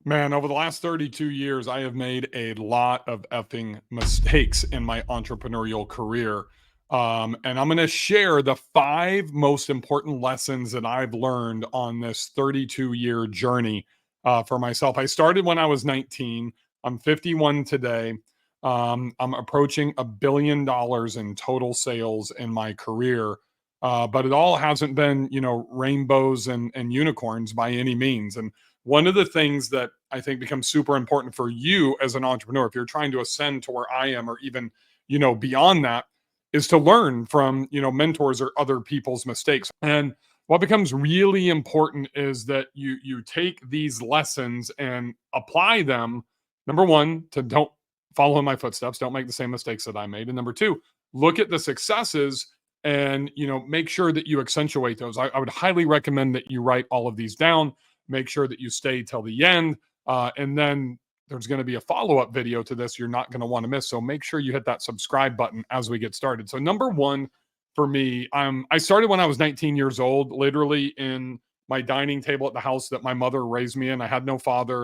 Man, over the last 32 years, I have made a lot of effing mistakes in my entrepreneurial career. And I'm going to share the 5 most important lessons that I've learned on this 32-year journey for myself. I started when I was 19. I'm 51 today. I'm approaching $1 billion in total sales in my career. But it all hasn't been, rainbows and unicorns by any means. And one of the things that I think becomes super important for you as an entrepreneur, if you're trying to ascend to where I am, or even, beyond that, is to learn from, mentors or other people's mistakes. And what becomes really important is that you take these lessons and apply them. Number one, to don't follow in my footsteps, don't make the same mistakes that I made. And number two, look at the successes and make sure that you accentuate those. I would highly recommend that you write all of these down. Make sure that you stay till the end. And then there's going to be a follow-up video to this you're not going to want to miss. So make sure you hit that subscribe button as we get started. So number one for me, I started when I was 19 years old, literally in my dining table at the house that my mother raised me in. I had no father.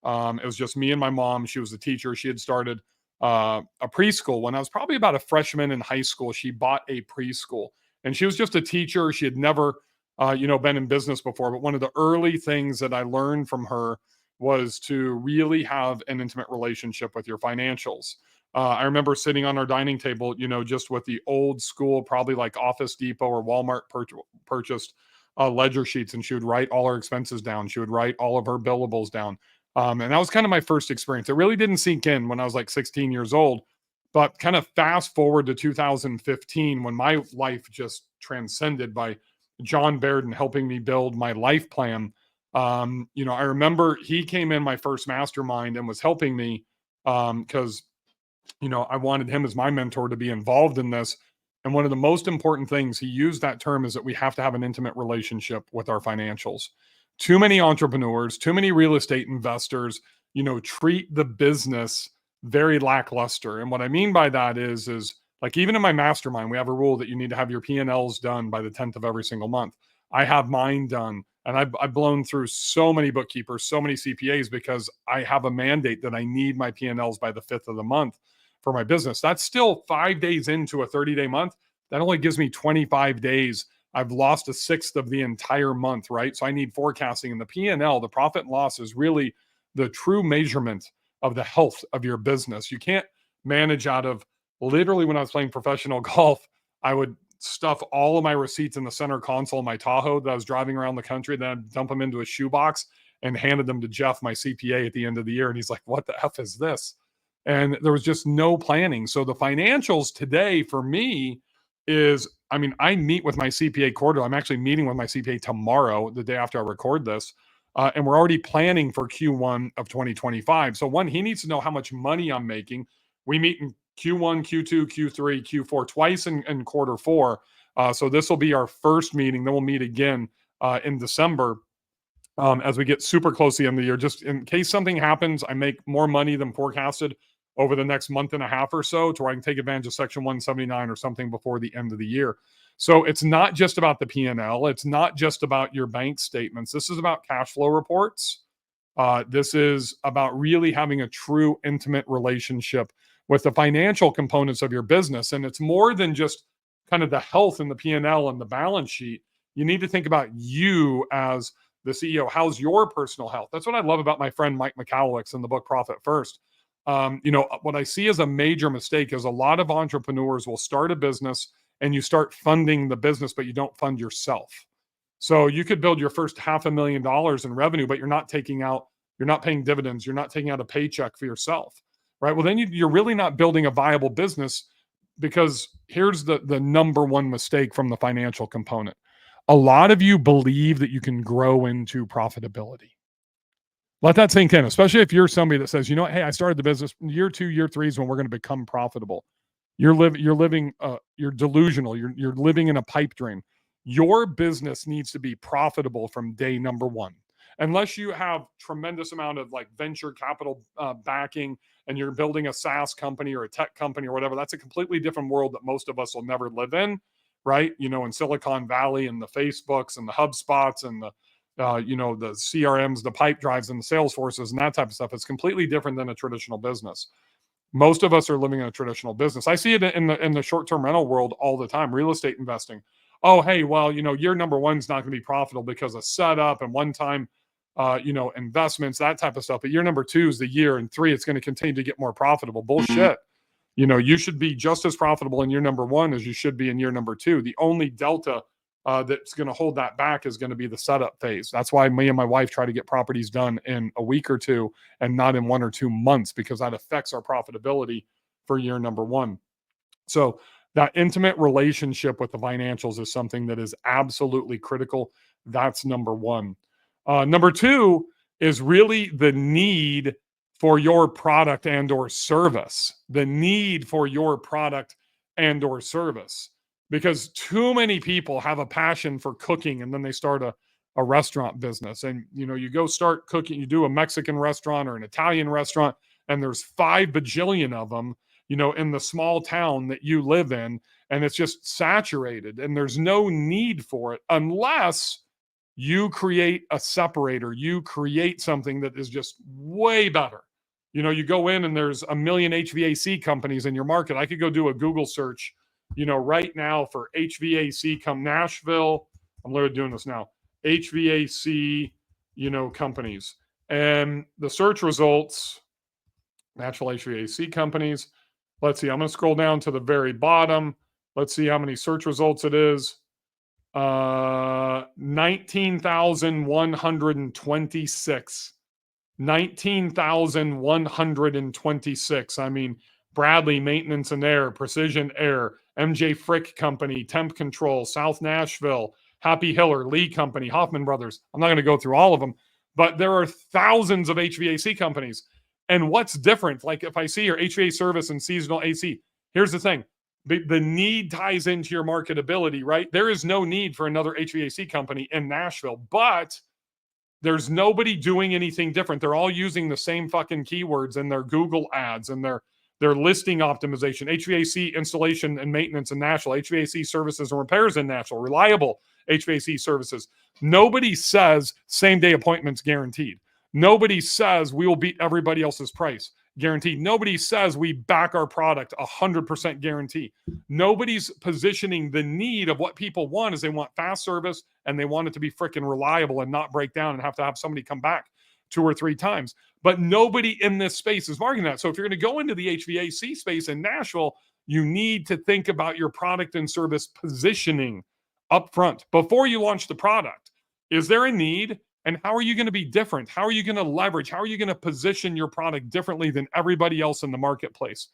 It was just me and my mom. She was a teacher. She had started a preschool when I was probably about a freshman in high school. She bought a preschool, and she was just a teacher. She had never been in business before. But one of the early things that I learned from her was to really have an intimate relationship with your financials. I remember sitting on our dining table, just with the old school, probably like Office Depot or Walmart purchased ledger sheets, and she would write all her expenses down. She would write all of her billables down. And that was kind of my first experience. It really didn't sink in when I was like 16 years old. But kind of fast forward to 2015, when my life just transcended by John Baird helping me build my life plan. I remember he came in my first mastermind and was helping me because, I wanted him as my mentor to be involved in this. And one of the most important things he used that term is that we have to have an intimate relationship with our financials. Too many entrepreneurs, too many real estate investors, treat the business very lackluster. And what I mean by that is like, even in my mastermind, we have a rule that you need to have your P&Ls done by the 10th of every single month. I have mine done. And I've blown through so many bookkeepers, so many CPAs, because I have a mandate that I need my P&Ls by the 5th of the month for my business. That's still 5 days into a 30-day month. That only gives me 25 days. I've lost a sixth of the entire month, right? So I need forecasting. And the P&L, the profit and loss, is really the true measurement of the health of your business. You can't manage out of, literally, when I was playing professional golf, I would stuff all of my receipts in the center console of my Tahoe that I was driving around the country. Then I'd dump them into a shoebox and handed them to Jeff, my CPA, at the end of the year. And he's like, "What the F is this?" And there was just no planning. So the financials today for me is, I meet with my CPA quarterly. I'm actually meeting with my CPA tomorrow, the day after I record this. And we're already planning for Q1 of 2025. So one, he needs to know how much money I'm making. We meet in Q1, Q2, Q3, Q4, twice in quarter four. So this will be our first meeting. Then we'll meet again in December as we get super close to the end of the year. Just in case something happens, I make more money than forecasted over the next month and a half or so, to where I can take advantage of Section 179 or something before the end of the year. So it's not just about the P&L. It's not just about your bank statements. This is about cash flow reports. This is about really having a true intimate relationship with the financial components of your business. And it's more than just kind of the health and the P&L and the balance sheet. You need to think about you as the CEO. How's your personal health? That's what I love about my friend Mike McCowlick's in the book Profit First. What I see as a major mistake is a lot of entrepreneurs will start a business and you start funding the business, but you don't fund yourself. So you could build your first $500,000 in revenue, but you're not paying dividends. You're not taking out a paycheck for yourself, right? Well, then you're really not building a viable business, because here's the number one mistake from the financial component. A lot of you believe that you can grow into profitability. Let that sink in, especially if you're somebody that says, hey, I started the business. Year 2, year 3 is when we're going to become profitable. You're delusional. You're living in a pipe dream. Your business needs to be profitable from day number one. Unless you have tremendous amount of like venture capital backing, and you're building a SaaS company or a tech company or whatever, that's a completely different world that most of us will never live in, right? In Silicon Valley and the Facebooks and the HubSpots and the the CRMs, the pipe drives, and the sales forces and that type of stuff. It's completely different than a traditional business. Most of us are living in a traditional business. I see it in the short-term rental world all the time. Real estate investing. Oh, hey, well, year number one's not going to be profitable because of setup and one-time, investments, that type of stuff. But year number two is the year, and three, it's going to continue to get more profitable. Bullshit. You should be just as profitable in year number one as you should be in year number two. The only delta that's going to hold that back is going to be the setup phase. That's why me and my wife try to get properties done in a week or two and not in 1 or 2 months, because that affects our profitability for year number one. So that intimate relationship with the financials is something that is absolutely critical. That's number one. Number two is really the need for your product and or service. The need for your product and or service. Because too many people have a passion for cooking and then they start a restaurant business. And you go start cooking, you do a Mexican restaurant or an Italian restaurant, and there's 5 bajillion of them, in the small town that you live in, and it's just saturated and there's no need for it unless you create a separator. You create something that is just way better. You go in and there's 1 million HVAC companies in your market. I could go do a Google search, right now for HVAC Nashville. I'm literally doing this now. HVAC, companies. And the search results, natural HVAC companies. Let's see. I'm going to scroll down to the very bottom. Let's see how many search results it is. 19,126. 19,126. I mean, Bradley Maintenance and Air, Precision Air, MJ Frick Company, Temp Control, South Nashville, Happy Hiller, Lee Company, Hoffman Brothers. I'm not going to go through all of them, but there are thousands of HVAC companies. And what's different? Like if I see your HVAC service and seasonal AC, here's the thing. The need ties into your marketability, right? There is no need for another HVAC company in Nashville, but there's nobody doing anything different. They're all using the same fucking keywords in their Google ads and their listing optimization. HVAC installation and maintenance in Nashville, HVAC services and repairs in Nashville, reliable HVAC services. Nobody says same day appointments guaranteed. Nobody says we will beat everybody else's price guaranteed. Nobody says we back our product 100% guarantee. Nobody's positioning the need of what people want is they want fast service and they want it to be freaking reliable and not break down and have to have somebody come back 2 or 3 times. But nobody in this space is marketing that. So if you're going to go into the HVAC space in Nashville, you need to think about your product and service positioning up front before you launch the product. Is there a need? And how are you going to be different? How are you going to leverage? How are you going to position your product differently than everybody else in the marketplace?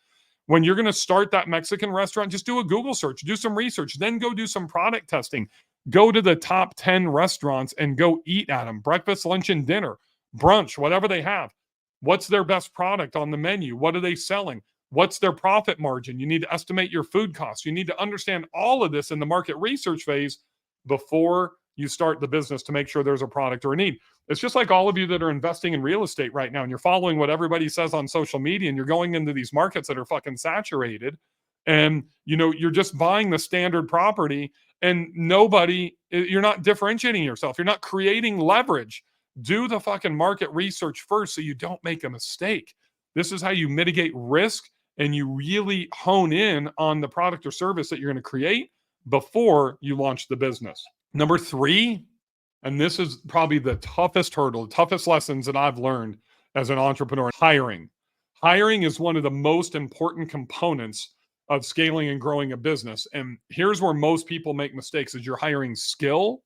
When you're going to start that Mexican restaurant, just do a Google search, do some research, then go do some product testing. Go to the top 10 restaurants and go eat at them. Breakfast, lunch, and dinner, brunch, whatever they have. What's their best product on the menu? What are they selling? What's their profit margin? You need to estimate your food costs. You need to understand all of this in the market research phase before you start the business to make sure there's a product or a need. It's just like all of you that are investing in real estate right now and you're following what everybody says on social media and you're going into these markets that are fucking saturated and you're just buying the standard property and you're not differentiating yourself. You're not creating leverage. Do the fucking market research first so you don't make a mistake. This is how you mitigate risk and you really hone in on the product or service that you're going to create before you launch the business. Number 3, and this is probably the toughest hurdle, the toughest lessons that I've learned as an entrepreneur, hiring. Hiring is one of the most important components of scaling and growing a business. And here's where most people make mistakes is you're hiring skill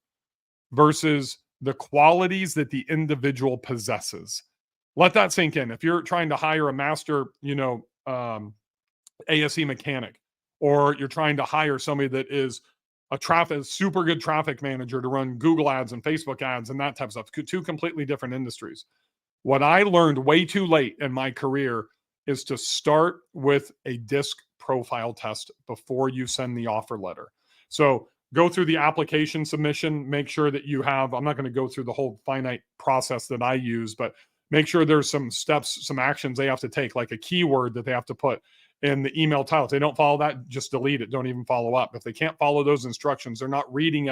versus the qualities that the individual possesses. Let that sink in. If you're trying to hire a master, ASE mechanic, or you're trying to hire somebody that is a super good traffic manager to run Google ads and Facebook ads and that type of stuff, 2 completely different industries. What I learned way too late in my career is to start with a DISC profile test before you send the offer letter. So go through the application submission, make sure that you have, I'm not going to go through the whole finite process that I use, but make sure there's some steps, some actions they have to take, like a keyword that they have to put in the email title. If they don't follow that, just delete it. Don't even follow up. If they can't follow those instructions, they're not reading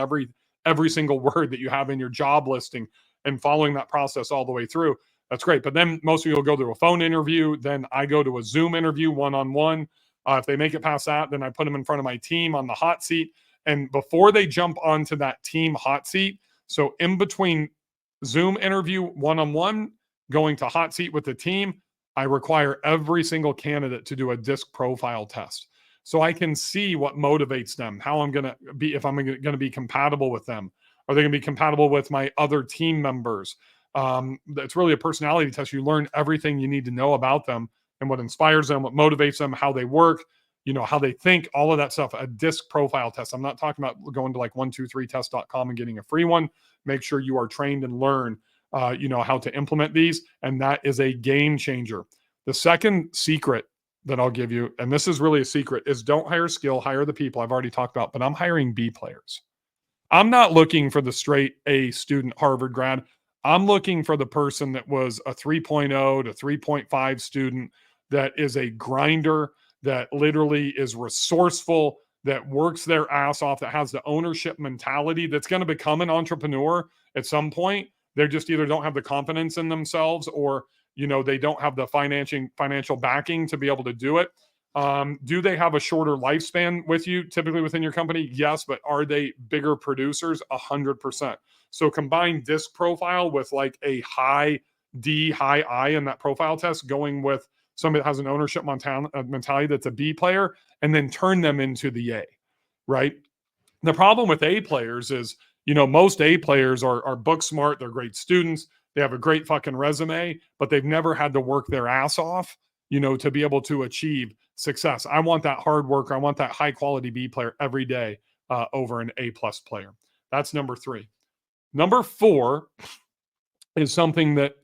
every single word that you have in your job listing and following that process all the way through, that's great. But then most of you will go to a phone interview. Then I go to a Zoom interview one-on-one. If they make it past that, then I put them in front of my team on the hot seat. And before they jump onto that team hot seat, so in between Zoom interview one-on-one, going to hot seat with the team, I require every single candidate to do a DISC profile test. So I can see what motivates them, how I'm going to be, if I'm going to be compatible with them. Are they going to be compatible with my other team members? It's really a personality test. You learn everything you need to know about them and what inspires them, what motivates them, how they work, how they think, all of that stuff. A DISC profile test. I'm not talking about going to like 123test.com and getting a free one. Make sure you are trained and learn, how to implement these. And that is a game changer. The second secret that I'll give you, and this is really a secret, is don't hire skill, hire the people. I've already talked about, but I'm hiring B players. I'm not looking for the straight A student Harvard grad. I'm looking for the person that was a 3.0 to 3.5 student that is a grinder, that literally is resourceful, that works their ass off, that has the ownership mentality, that's going to become an entrepreneur at some point. They just either don't have the confidence in themselves, or they don't have the financial backing to be able to do it. Do they have a shorter lifespan with you, typically within your company? Yes, but are they bigger producers? 100%. So combine DISC profile with like a high D, high I in that profile test, going with somebody that has an ownership mentality that's a B player, and then turn them into the A, right? The problem with A players is, most A players are book smart. They're great students. They have a great fucking resume, but they've never had to work their ass off, to be able to achieve success. I want that hard worker. I want that high quality B player every day over an A plus player. That's number 3. Number 4 is something that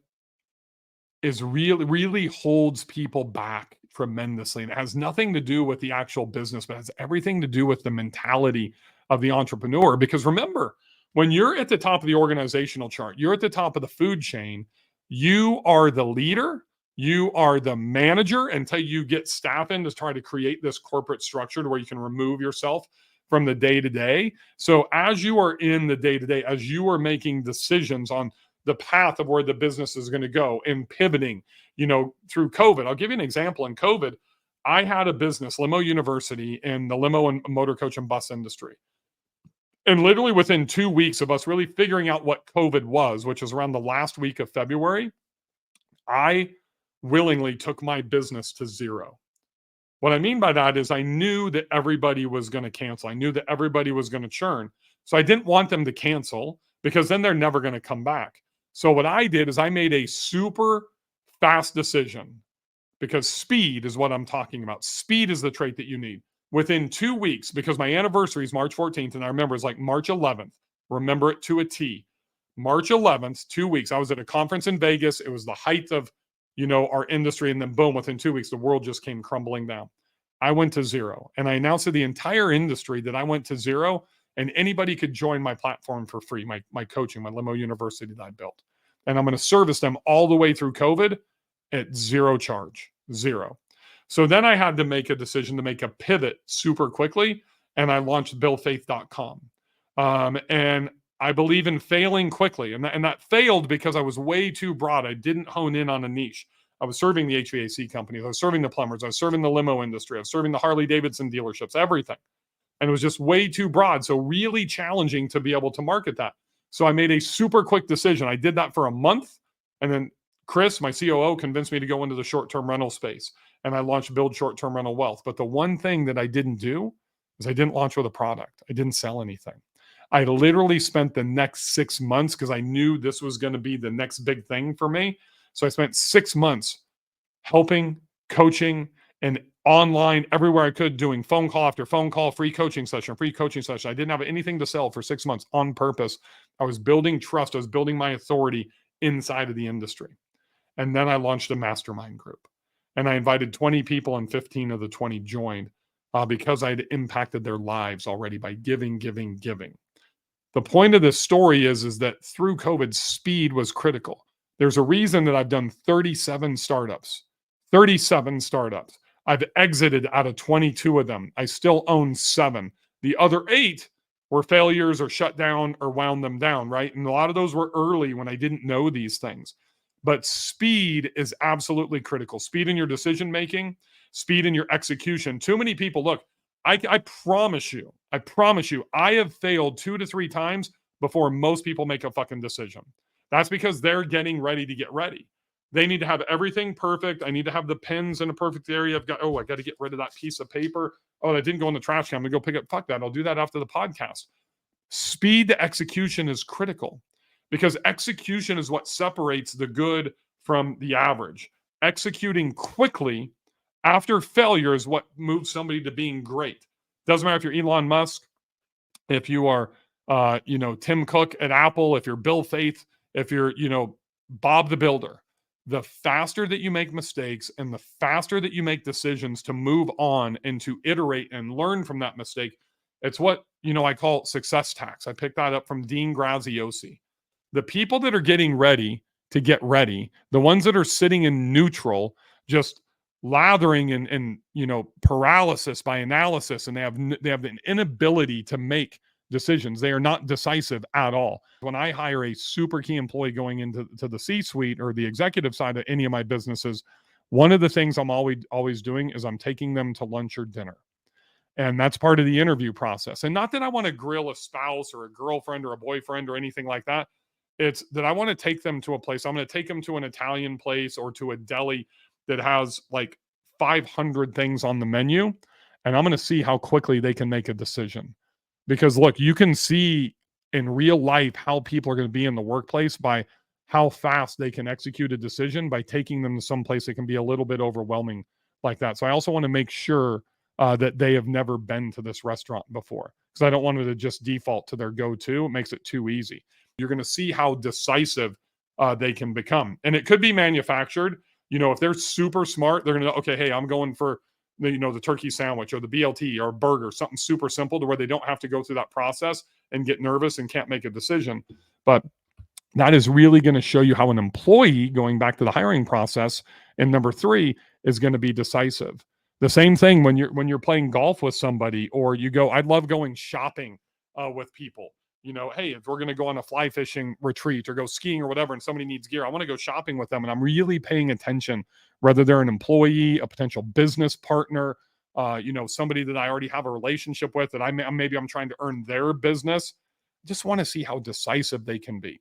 is really holds people back tremendously. And it has nothing to do with the actual business, but it has everything to do with the mentality of the entrepreneur. Because remember, when you're at the top of the organizational chart, you're at the top of the food chain, you are the leader, you are the manager, until you get staff in to try to create this corporate structure to where you can remove yourself from the day-to-day. So as you are in the day-to-day, as you are making decisions on the path of where the business is going to go and pivoting, through COVID. I'll give you an example. In COVID, I had a business, Limo University, in the limo and motor coach and bus industry. And literally within 2 weeks of us really figuring out what COVID was, which was around the last week of February, I willingly took my business to zero. What I mean by that is I knew that everybody was going to cancel. I knew that everybody was going to churn. So I didn't want them to cancel, because then they're never going to come back. So what I did is I made a super fast decision, because speed is what I'm talking about. Speed is the trait that you need. Within 2 weeks, because my anniversary is March 14th, and I remember it's like March 11th. Remember it to a T. March 11th, 2 weeks. I was at a conference in Vegas. It was the height of, our industry. And then boom, within 2 weeks, the world just came crumbling down. I went to zero. And I announced to the entire industry that I went to zero, and anybody could join my platform for free, my coaching, my Limo University that I built. And I'm going to service them all the way through COVID at zero charge, zero. So then I had to make a decision to make a pivot super quickly, and I launched BillFaeth.com. And I believe in failing quickly. And that failed because I was way too broad. I didn't hone in on a niche. I was serving the HVAC companies. I was serving the plumbers. I was serving the limo industry. I was serving the Harley Davidson dealerships, everything. And it was just way too broad. So really challenging to be able to market that. So I made a super quick decision. I did that for a month. And then Chris, my COO, convinced me to go into the short-term rental space. And I launched Build Short-Term Rental Wealth. But the one thing that I didn't do is I didn't launch with a product. I didn't sell anything. I literally spent the next 6 months, because I knew this was going to be the next big thing for me. So I spent 6 months helping, coaching, and online everywhere I could, doing phone call after phone call, free coaching session. I didn't have anything to sell for 6 months on purpose. I was building trust. I was building my authority inside of the industry. And then I launched a mastermind group. And I invited 20 people, and 15 of the 20 joined because I had impacted their lives already by giving. The point of this story is that through COVID, speed was critical. There's a reason that I've done 37 startups. I've exited out of 22 of them. I still own 7. The other 8 were failures or shut down or wound them down, right? And a lot of those were early when I didn't know these things. But speed is absolutely critical. Speed in your decision making, speed in your execution. Too many people, look, I promise you, I have failed 2 to 3 times before most people make a fucking decision. That's because they're getting ready to get ready. They need to have everything perfect. I need to have the pens in a perfect area. I got to get rid of that piece of paper. Oh, that didn't go in the trash can. I'm going to go pick it. Fuck that. I'll do that after the podcast. Speed to execution is critical because execution is what separates the good from the average. Executing quickly after failure is what moves somebody to being great. Doesn't matter if you're Elon Musk, if you are, Tim Cook at Apple, if you're Bill Faeth, if you're, Bob the Builder. The faster that you make mistakes and the faster that you make decisions to move on and to iterate and learn from that mistake, it's what, I call success tax. I picked that up from Dean Graziosi. The people that are getting ready to get ready, the ones that are sitting in neutral, just lathering and paralysis by analysis, and they have an inability to make decisions. They are not decisive at all. When I hire a super key employee going into the C-suite or the executive side of any of my businesses, one of the things I'm always doing is I'm taking them to lunch or dinner. And that's part of the interview process. And not that I want to grill a spouse or a girlfriend or a boyfriend or anything like that. It's that I want to take them to a place. I'm going to take them to an Italian place or to a deli that has like 500 things on the menu. And I'm going to see how quickly they can make a decision. Because look, you can see in real life how people are going to be in the workplace by how fast they can execute a decision by taking them to some place that can be a little bit overwhelming like that. So I also want to make sure that they have never been to this restaurant before, because I don't want them to just default to their go-to. It makes it too easy. You're going to see how decisive they can become. And it could be manufactured. If they're super smart, they're going to, okay, hey, I'm going for the turkey sandwich or the BLT or burger, something super simple to where they don't have to go through that process and get nervous and can't make a decision. But that is really going to show you how an employee, going back to the hiring process, and number 3 is going to be decisive. The same thing when you're playing golf with somebody, or I love going shopping with people. Hey, if we're going to go on a fly fishing retreat or go skiing or whatever, and somebody needs gear, I want to go shopping with them. And I'm really paying attention, whether they're an employee, a potential business partner, somebody that I already have a relationship with that maybe I'm trying to earn their business. I just want to see how decisive they can be.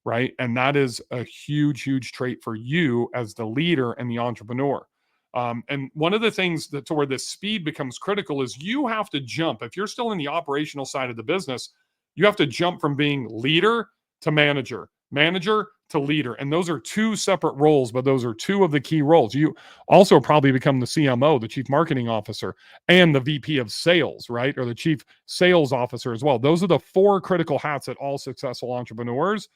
Right. And that is a huge, huge trait for you as the leader and the entrepreneur. And one of the things to where this speed becomes critical is you have to jump. If you're still in the operational side of the business, you have to jump from being leader to manager, manager to leader. And those are 2 separate roles, but those are 2 of the key roles. You also probably become the CMO, the chief marketing officer, and the VP of sales, right? Or the chief sales officer as well. Those are the 4 critical hats that all successful entrepreneurs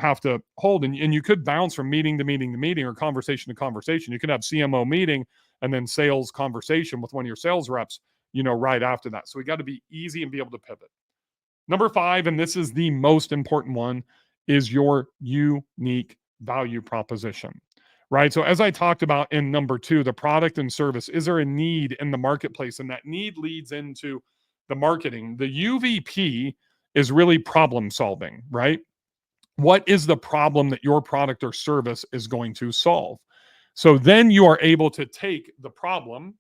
have to hold. And you could bounce from meeting to meeting to meeting or conversation to conversation. You could have CMO meeting and then sales conversation with one of your sales reps, right after that. So we got to be easy and be able to pivot. Number 5, and this is the most important one, is your unique value proposition, right? So as I talked about in number 2, the product and service, is there a need in the marketplace? And that need leads into the marketing. The UVP is really problem solving, right? What is the problem that your product or service is going to solve? So then you are able to take the problem,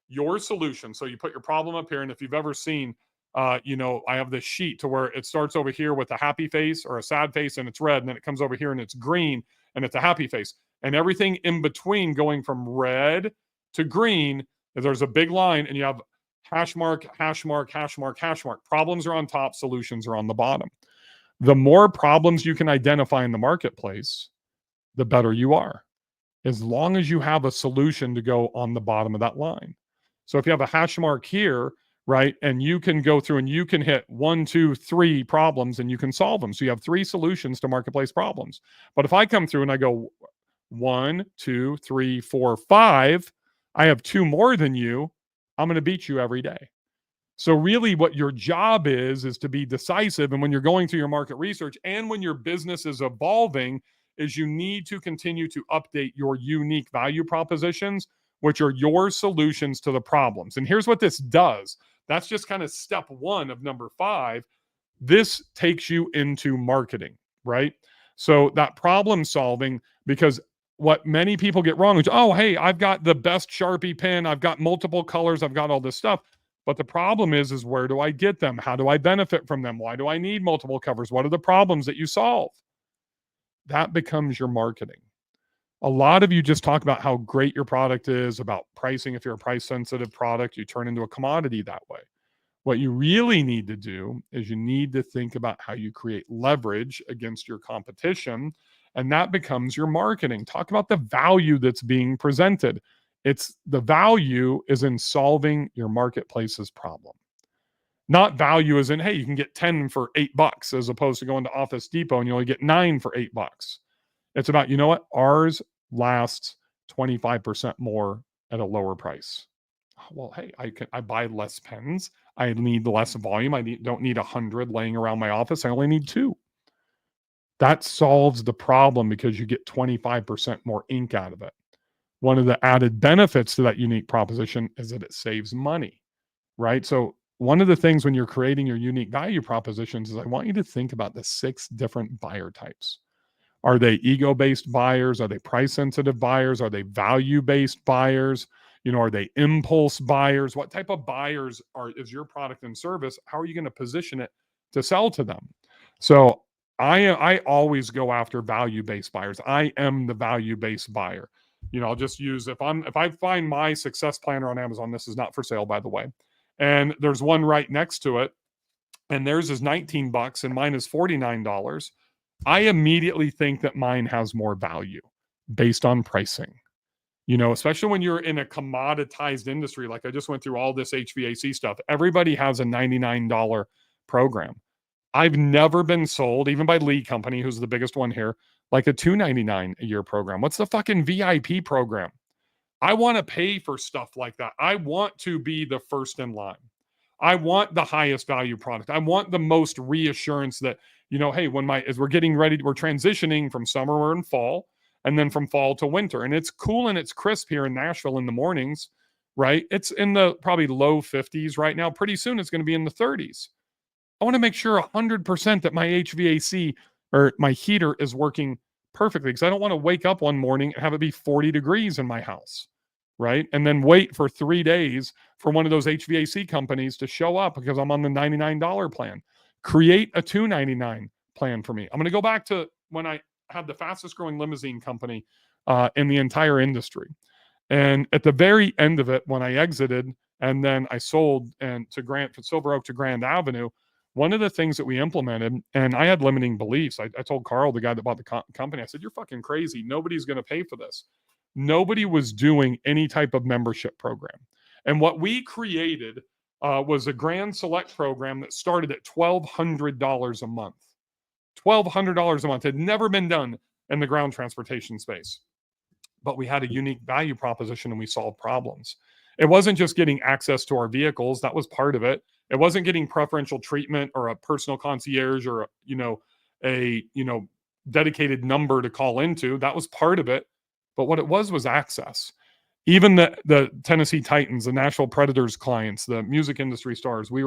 your solution. So you put your problem up here. And if you've ever seen, I have this sheet to where it starts over here with a happy face or a sad face and it's red. And then it comes over here and it's green and it's a happy face. And everything in between going from red to green, there's a big line and you have hash mark, hash mark, hash mark, hash mark. Problems are on top, solutions are on the bottom. The more problems you can identify in the marketplace, the better you are, as long as you have a solution to go on the bottom of that line. So if you have a hash mark here, right, and you can go through and you can hit 1, 2, 3 problems and you can solve them. So you have 3 solutions to marketplace problems. But if I come through and I go 1, 2, 3, 4, 5, I have 2 more than you, I'm going to beat you every day. So really what your job is to be decisive. And when you're going through your market research and when your business is evolving, is you need to continue to update your unique value propositions, which are your solutions to the problems. And here's what this does. That's just kind of step 1 of number 5. This takes you into marketing, right? So that problem solving, because what many people get wrong is, oh, hey, I've got the best Sharpie pen, I've got multiple colors, I've got all this stuff. But the problem is where do I get them? How do I benefit from them? Why do I need multiple covers? What are the problems that you solve? That becomes your marketing. A lot of you just talk about how great your product is, about pricing. If you're a price sensitive product, you turn into a commodity that way. What you really need to do is you need to think about how you create leverage against your competition, and that becomes your marketing. Talk about the value that's being presented. It's the value is in solving your marketplace's problem. Not value as in, hey, you can get 10 for $8 as opposed to going to Office Depot and you only get 9 for $8. It's about, you know what? Ours lasts 25% more at a lower price. Well, hey, I buy less pens. I need less volume. Don't need 100 laying around my office. I only need 2. That solves the problem because you get 25% more ink out of it. One of the added benefits to that unique proposition is that it saves money, right? So one of the things when you're creating your unique value propositions is I want you to think about the 6 different buyer types. Are they ego-based buyers? Are they price-sensitive buyers? Are they value-based buyers? Are they impulse buyers? What type of buyers is your product and service? How are you going to position it to sell to them? So I always go after value-based buyers. I am the value-based buyer. I'll just use if I find my success planner on Amazon. This is not for sale, by the way. And there's one right next to it, and theirs is $19 and mine is $49. I immediately think that mine has more value based on pricing. Especially when you're in a commoditized industry, like I just went through all this HVAC stuff. Everybody has a $99 program. I've never been sold, even by Lee Company, who's the biggest one here, like a $299 a year program. What's the fucking VIP program? I want to pay for stuff like that. I want to be the first in line. I want the highest value product. I want the most reassurance that, hey, as we're getting ready, we're transitioning from summer and fall, and then from fall to winter. And it's cool and it's crisp here in Nashville in the mornings, right? It's in the probably low 50s right now. Pretty soon it's going to be in the 30s. I want to make sure 100% that my HVAC or my heater is working perfectly, because I don't want to wake up one morning and have it be 40 degrees in my house, right? And then wait for 3 days for one of those HVAC companies to show up because I'm on the $99 plan. Create a $299 plan for me. I'm going to go back to when I had the fastest growing limousine company in the entire industry. And at the very end of it, when I exited and then I sold from Silver Oak to Grand Avenue, one of the things that we implemented, and I had limiting beliefs. I told Carl, the guy that bought the company, I said, you're fucking crazy. Nobody's going to pay for this. Nobody was doing any type of membership program. And what we created was a Grand Select program that started at $1,200 a month. $1,200 a month. It had never been done in the ground transportation space. But we had a unique value proposition and we solved problems. It wasn't just getting access to our vehicles. That was part of it. It wasn't getting preferential treatment or a personal concierge or a dedicated number to call into. That was part of it. But what it was access. Even the Tennessee Titans, the Nashville Predators clients, the music industry stars, we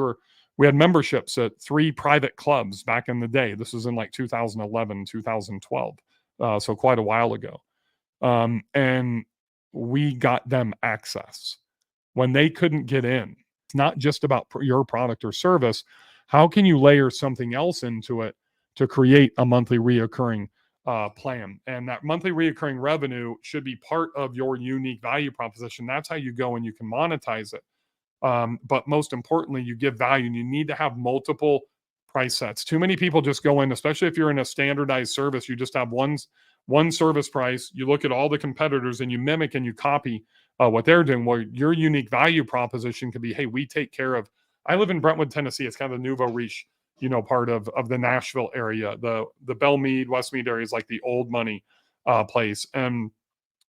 had memberships at 3 private clubs back in the day. This was in like 2011, 2012. So quite a while ago. And we got them access when they couldn't get in. It's not just about your product or service. How can you layer something else into it to create a monthly reoccurring plan? And that monthly reoccurring revenue should be part of your unique value proposition. That's how you go and you can monetize it. But most importantly, you give value, and you need to have multiple price sets. Too many people just go in, especially if you're in a standardized service, you just have one service price. You look at all the competitors and you mimic and you copy what they're doing. Well, your unique value proposition could be, hey, we take care of, I live in Brentwood, Tennessee. It's kind of the nouveau riche, part of the Nashville area. The Belmead, Westmead area is like the old money place. And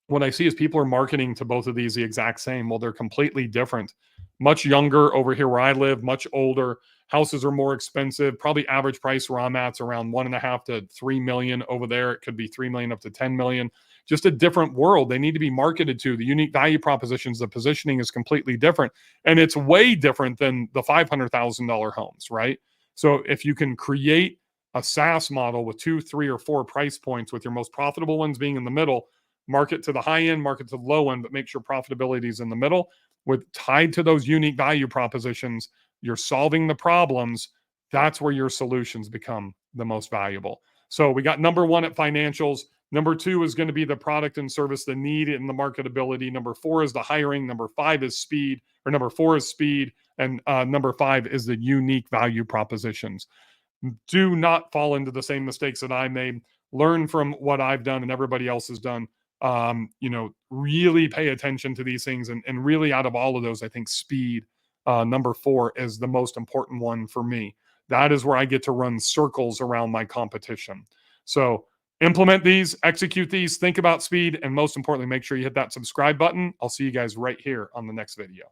what I see is people are marketing to both of these the exact same. Well, they're completely different. Much younger over here where I live, much older. Houses are more expensive. Probably average price where I'm at's around 1.5 to 3 million. Over there, it could be 3 million up to 10 million. Just a different world. They need to be marketed to. The unique value propositions, the positioning is completely different. And it's way different than the $500,000 homes, right? So if you can create a SaaS model with 2, 3, or 4 price points, with your most profitable ones being in the middle, market to the high end, market to the low end, but make sure profitability is in the middle, with tied to those unique value propositions, you're solving the problems. That's where your solutions become the most valuable. So we got number 1 at financials. Number 2 is going to be the product and service, the need and the marketability. Number 4 is the hiring. Number 5 is speed, or number 4 is speed. And number 5 is the unique value propositions. Do not fall into the same mistakes that I made. Learn from what I've done and everybody else has done. Really pay attention to these things. And really, out of all of those, I think speed, number 4, is the most important one for me. That is where I get to run circles around my competition. So implement these, execute these, think about speed, and most importantly, make sure you hit that subscribe button. I'll see you guys right here on the next video.